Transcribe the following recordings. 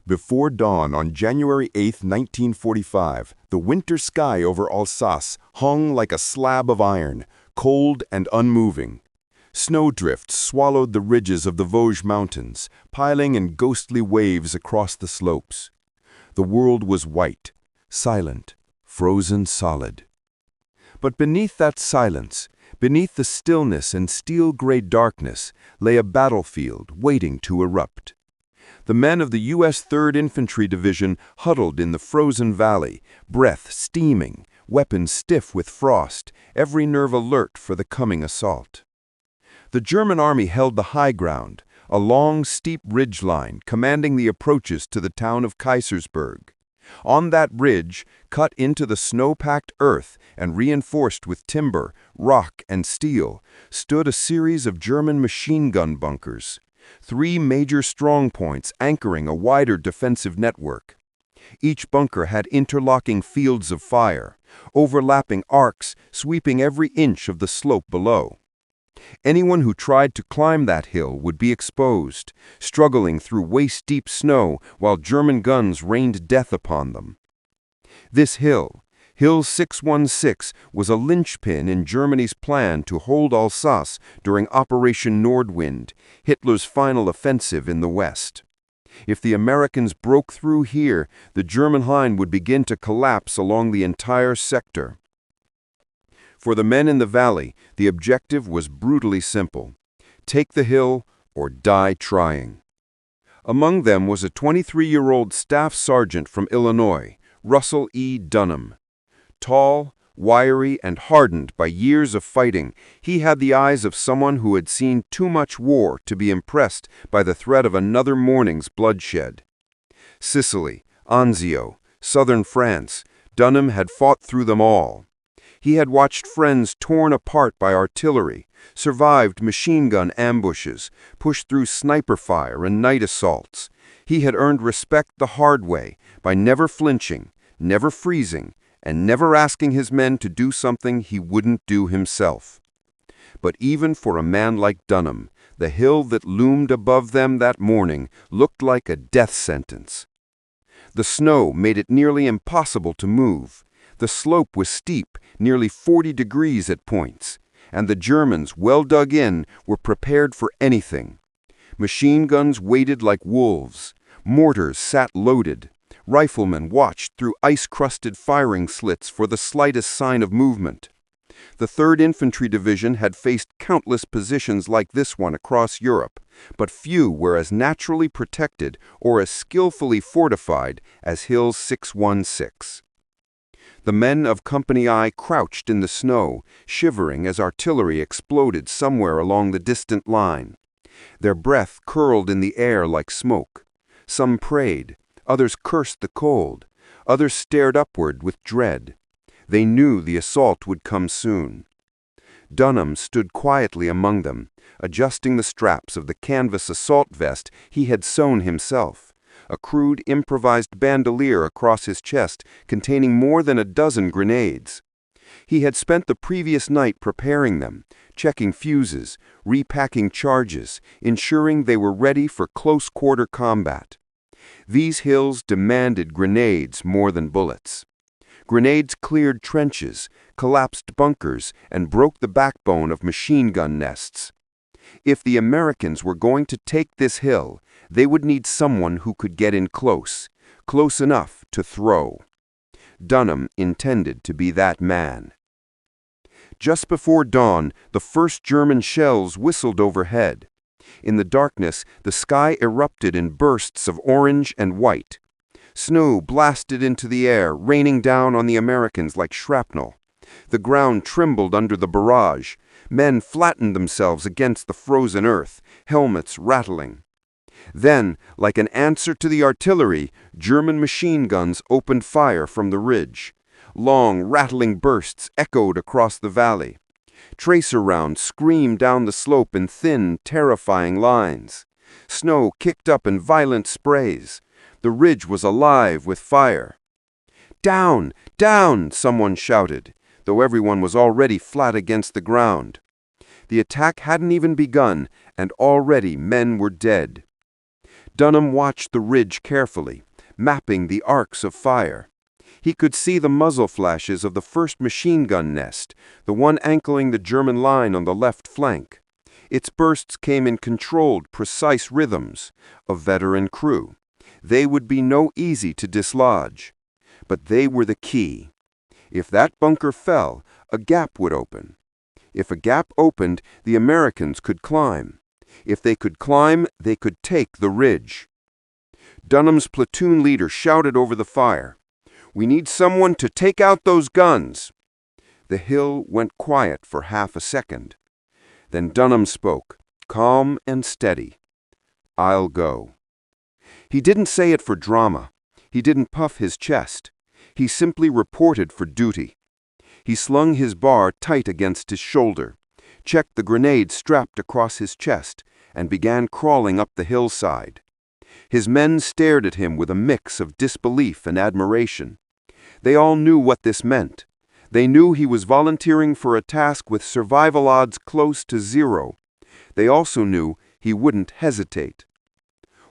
Before dawn on January 8, 1945, the winter sky over Alsace hung like a slab of iron, cold and unmoving. Snowdrifts swallowed the ridges of the Vosges Mountains, piling in ghostly waves across the slopes. The world was white, silent, frozen solid. But beneath that silence, beneath the stillness and steel-gray darkness, lay a battlefield waiting to erupt. The men of the U.S. 3rd Infantry Division huddled in the frozen valley, breath steaming, weapons stiff with frost, every nerve alert for the coming assault. The German army held the high ground, a long, steep ridgeline commanding the approaches to the town of Kaisersberg. On that ridge, cut into the snow-packed earth and reinforced with timber, rock, and steel, stood a series of German machine gun bunkers. 3 major strongpoints anchoring a wider defensive network. Each bunker had interlocking fields of fire, overlapping arcs sweeping every inch of the slope below. Anyone who tried to climb that hill would be exposed, struggling through waist-deep snow while German guns rained death upon them. This hill, Hill 616, was a linchpin in Germany's plan to hold Alsace during Operation Nordwind, Hitler's final offensive in the West. If the Americans broke through here, the German line would begin to collapse along the entire sector. For the men in the valley, the objective was brutally simple: take the hill or die trying. Among them was a 23-year-old staff sergeant from Illinois, Russell E. Dunham. Tall, wiry, and hardened by years of fighting, he had the eyes of someone who had seen too much war to be impressed by the threat of another morning's bloodshed. Sicily, Anzio, southern France, Dunham had fought through them all. He had watched friends torn apart by artillery, survived machine gun ambushes, pushed through sniper fire and night assaults. He had earned respect the hard way by never flinching, never freezing, and never asking his men to do something he wouldn't do himself. But even for a man like Dunham, the hill that loomed above them that morning looked like a death sentence. The snow made it nearly impossible to move. The slope was steep, nearly 40 degrees at points, and the Germans, well dug in, were prepared for anything. Machine guns waited like wolves. Mortars sat loaded. Riflemen watched through ice-crusted firing slits for the slightest sign of movement. The 3rd Infantry Division had faced countless positions like this one across Europe, but few were as naturally protected or as skillfully fortified as Hill 616. The men of Company I crouched in the snow, shivering as artillery exploded somewhere along the distant line. Their breath curled in the air like smoke. Some prayed. Others cursed the cold. Others stared upward with dread. They knew the assault would come soon. Dunham stood quietly among them, adjusting the straps of the canvas assault vest he had sewn himself, a crude improvised bandolier across his chest containing more than a dozen grenades. He had spent the previous night preparing them, checking fuses, repacking charges, ensuring they were ready for close-quarter combat. These hills demanded grenades more than bullets. Grenades cleared trenches, collapsed bunkers, and broke the backbone of machine gun nests. If the Americans were going to take this hill, they would need someone who could get in close enough to throw. Dunham intended to be that man. Just before dawn, the first German shells whistled overhead. In the darkness, the sky erupted in bursts of orange and white. Snow blasted into the air, raining down on the Americans like shrapnel. The ground trembled under the barrage. Men flattened themselves against the frozen earth, helmets rattling. Then, like an answer to the artillery, German machine guns opened fire from the ridge. Long, rattling bursts echoed across the valley. Tracer rounds screamed down the slope in thin, terrifying lines. Snow kicked up in violent sprays. The ridge was alive with fire. "Down! Down!" someone shouted, though everyone was already flat against the ground. The attack hadn't even begun, and already men were dead. Dunham watched the ridge carefully, mapping the arcs of fire. He could see the muzzle flashes of the first machine gun nest, the one ankling the German line on the left flank. Its bursts came in controlled, precise rhythms. A veteran crew. They would be no easy to dislodge. But they were the key. If that bunker fell, a gap would open. If a gap opened, the Americans could climb. If they could climb, they could take the ridge. Dunham's platoon leader shouted over the fire, "We need someone to take out those guns." The hill went quiet for half a second. Then Dunham spoke, calm and steady. "I'll go." He didn't say it for drama. He didn't puff his chest. He simply reported for duty. He slung his bar tight against his shoulder, checked the grenade strapped across his chest, and began crawling up the hillside. His men stared at him with a mix of disbelief and admiration. They all knew what this meant. They knew he was volunteering for a task with survival odds close to zero. They also knew he wouldn't hesitate.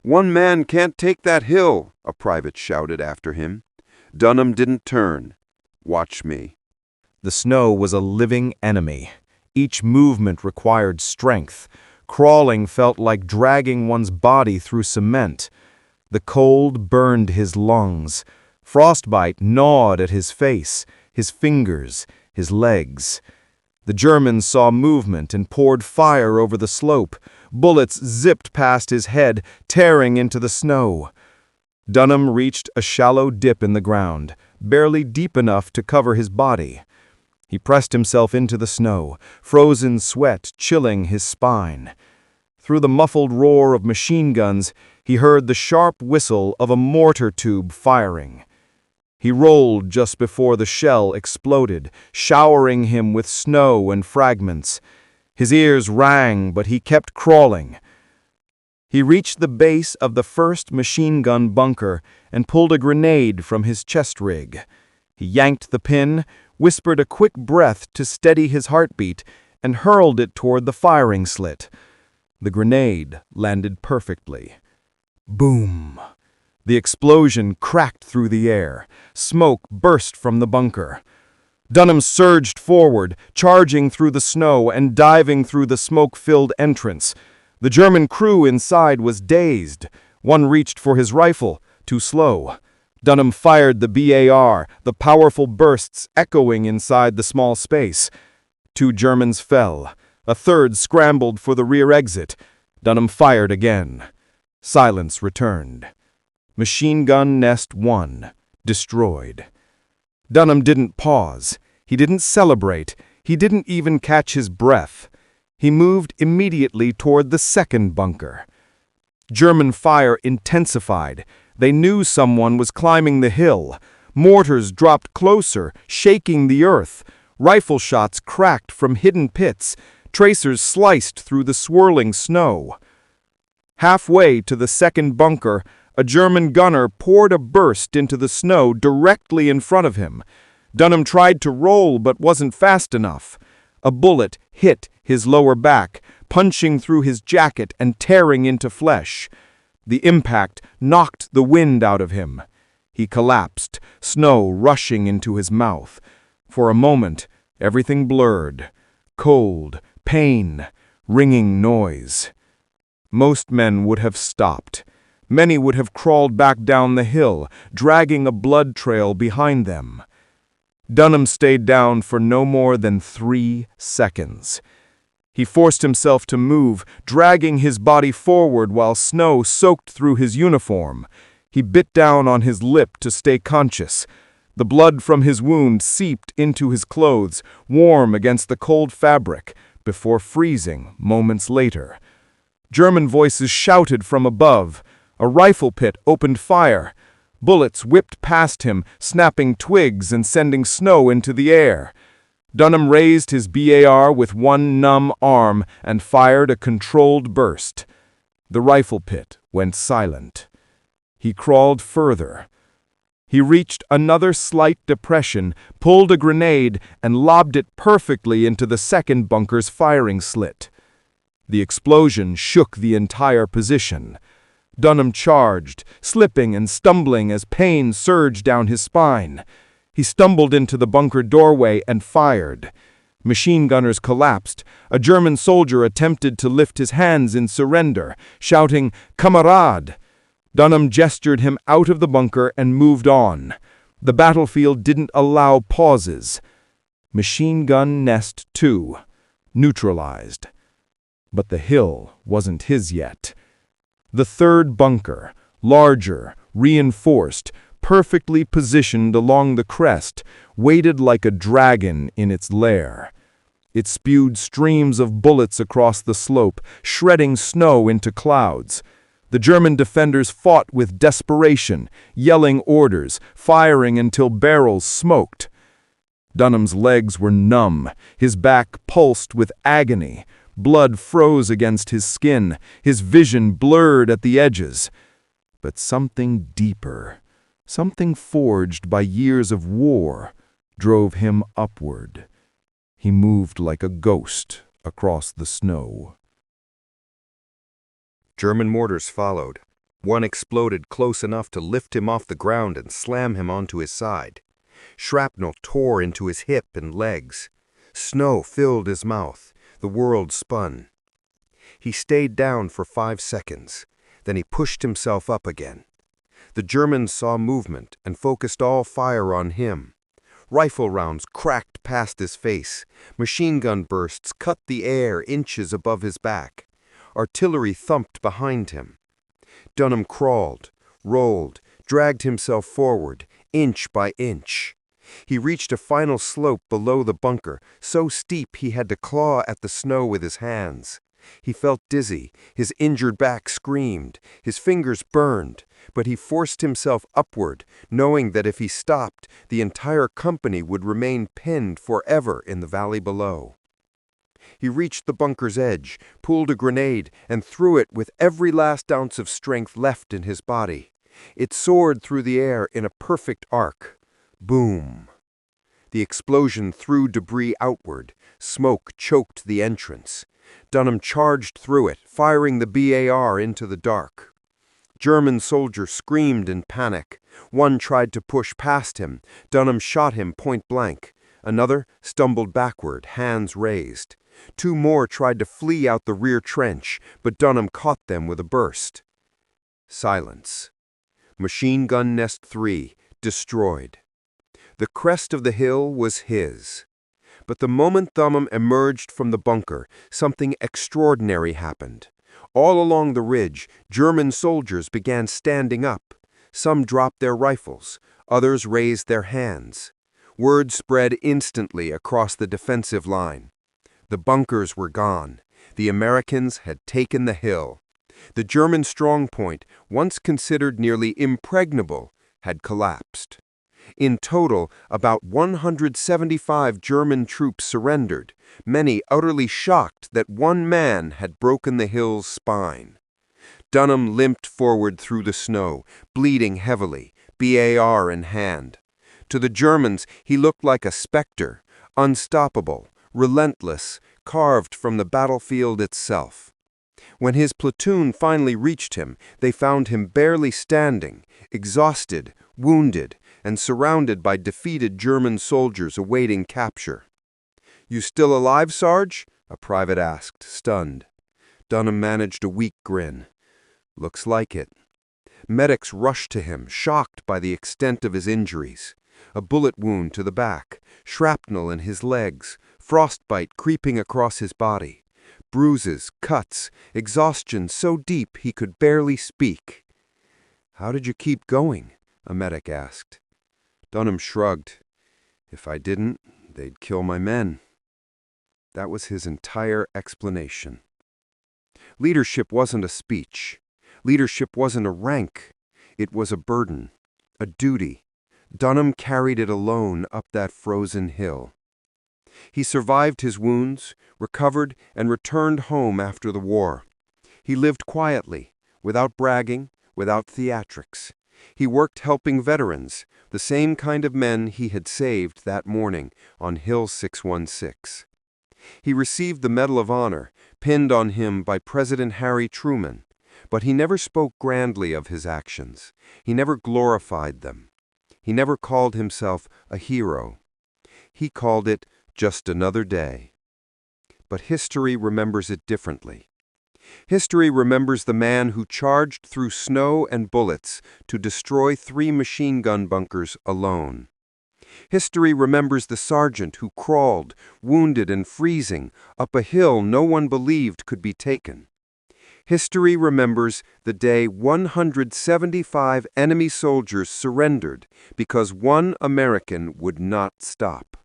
"One man can't take that hill," a private shouted after him. Dunham didn't turn. "Watch me." The snow was a living enemy. Each movement required strength. Crawling felt like dragging one's body through cement. The cold burned his lungs. Frostbite gnawed at his face, his fingers, his legs. The Germans saw movement and poured fire over the slope. Bullets zipped past his head, tearing into the snow. Dunham reached a shallow dip in the ground, barely deep enough to cover his body. He pressed himself into the snow, frozen sweat chilling his spine. Through the muffled roar of machine guns, he heard the sharp whistle of a mortar tube firing. He rolled just before the shell exploded, showering him with snow and fragments. His ears rang, but he kept crawling. He reached the base of the first machine gun bunker and pulled a grenade from his chest rig. He yanked the pin, whispered a quick breath to steady his heartbeat, and hurled it toward the firing slit. The grenade landed perfectly. Boom! The explosion cracked through the air. Smoke burst from the bunker. Dunham surged forward, charging through the snow and diving through the smoke-filled entrance. The German crew inside was dazed. One reached for his rifle, too slow. Dunham fired the BAR, the powerful bursts echoing inside the small space. 2 Germans fell. A third scrambled for the rear exit. Dunham fired again. Silence returned. Machine gun nest 1, destroyed. Dunham didn't pause. He didn't celebrate. He didn't even catch his breath. He moved immediately toward the second bunker. German fire intensified. They knew someone was climbing the hill. Mortars dropped closer, shaking the earth. Rifle shots cracked from hidden pits. Tracers sliced through the swirling snow. Halfway to the second bunker, a German gunner poured a burst into the snow directly in front of him. Dunham tried to roll but wasn't fast enough. A bullet hit his lower back, punching through his jacket and tearing into flesh. The impact knocked the wind out of him. He collapsed, snow rushing into his mouth. For a moment, everything blurred. Cold, pain, ringing noise. Most men would have stopped. Many would have crawled back down the hill, dragging a blood trail behind them. Dunham stayed down for no more than 3 seconds. He forced himself to move, dragging his body forward while snow soaked through his uniform. He bit down on his lip to stay conscious. The blood from his wound seeped into his clothes, warm against the cold fabric, before freezing moments later. German voices shouted from above. A rifle pit opened fire. Bullets whipped past him, snapping twigs and sending snow into the air. Dunham raised his BAR with one numb arm and fired a controlled burst. The rifle pit went silent. He crawled further. He reached another slight depression, pulled a grenade, and lobbed it perfectly into the second bunker's firing slit. The explosion shook the entire position. Dunham charged, slipping and stumbling as pain surged down his spine. He stumbled into the bunker doorway and fired. Machine gunners collapsed. A German soldier attempted to lift his hands in surrender, shouting, "Kamerad!" Dunham gestured him out of the bunker and moved on. The battlefield didn't allow pauses. Machine gun nest 2, neutralized. But the hill wasn't his yet. The third bunker, larger, reinforced, perfectly positioned along the crest, waited like a dragon in its lair. It spewed streams of bullets across the slope, shredding snow into clouds. The German defenders fought with desperation, yelling orders, firing until barrels smoked. Dunham's legs were numb, his back pulsed with agony. Blood froze against his skin, his vision blurred at the edges. But something deeper, something forged by years of war, drove him upward. He moved like a ghost across the snow. German mortars followed. One exploded close enough to lift him off the ground and slam him onto his side. Shrapnel tore into his hip and legs. Snow filled his mouth. The world spun. He stayed down for 5 seconds. Then he pushed himself up again. The Germans saw movement and focused all fire on him. Rifle rounds cracked past his face. Machine gun bursts cut the air inches above his back. Artillery thumped behind him. Dunham crawled, rolled, dragged himself forward, inch by inch. He reached a final slope below the bunker, so steep he had to claw at the snow with his hands. He felt dizzy, his injured back screamed, his fingers burned, but he forced himself upward, knowing that if he stopped, the entire company would remain pinned forever in the valley below. He reached the bunker's edge, pulled a grenade, and threw it with every last ounce of strength left in his body. It soared through the air in a perfect arc. Boom! The explosion threw debris outward. Smoke choked the entrance. Dunham charged through it, firing the BAR into the dark. German soldiers screamed in panic. One tried to push past him. Dunham shot him point blank. Another stumbled backward, hands raised. 2 more tried to flee out the rear trench, but Dunham caught them with a burst. Silence. Machine gun nest 3, destroyed. The crest of the hill was his. But the moment Dunham emerged from the bunker, something extraordinary happened. All along the ridge, German soldiers began standing up. Some dropped their rifles, others raised their hands. Word spread instantly across the defensive line. The bunkers were gone. The Americans had taken the hill. The German strongpoint, once considered nearly impregnable, had collapsed. In total, about 175 German troops surrendered, many utterly shocked that one man had broken the hill's spine. Dunham limped forward through the snow, bleeding heavily, BAR in hand. To the Germans, he looked like a specter, unstoppable, relentless, carved from the battlefield itself. When his platoon finally reached him, they found him barely standing, exhausted, wounded, and surrounded by defeated German soldiers awaiting capture. "You still alive, Sarge?" a private asked, stunned. Dunham managed a weak grin. "Looks like it." Medics rushed to him, shocked by the extent of his injuries. A bullet wound to the back, shrapnel in his legs, frostbite creeping across his body. Bruises, cuts, exhaustion so deep he could barely speak. "How did you keep going?" a medic asked. Dunham shrugged. "If I didn't, they'd kill my men." That was his entire explanation. Leadership wasn't a speech. Leadership wasn't a rank. It was a burden, a duty. Dunham carried it alone up that frozen hill. He survived his wounds, recovered, and returned home after the war. He lived quietly, without bragging, without theatrics. He worked helping veterans, the same kind of men he had saved that morning on Hill 616. He received the Medal of Honor, pinned on him by President Harry Truman. But he never spoke grandly of his actions. He never glorified them. He never called himself a hero. He called it just another day. But history remembers it differently. History remembers the man who charged through snow and bullets to destroy 3 machine gun bunkers alone. History remembers the sergeant who crawled, wounded and freezing, up a hill no one believed could be taken. History remembers the day 175 enemy soldiers surrendered because one American would not stop.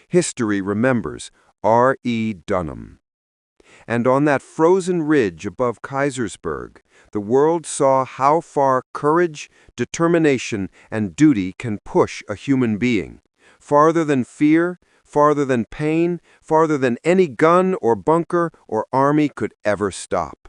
History remembers R.E. Dunham. And on that frozen ridge above Kaisersberg, the world saw how far courage, determination, and duty can push a human being. Farther than fear, farther than pain, farther than any gun or bunker or army could ever stop.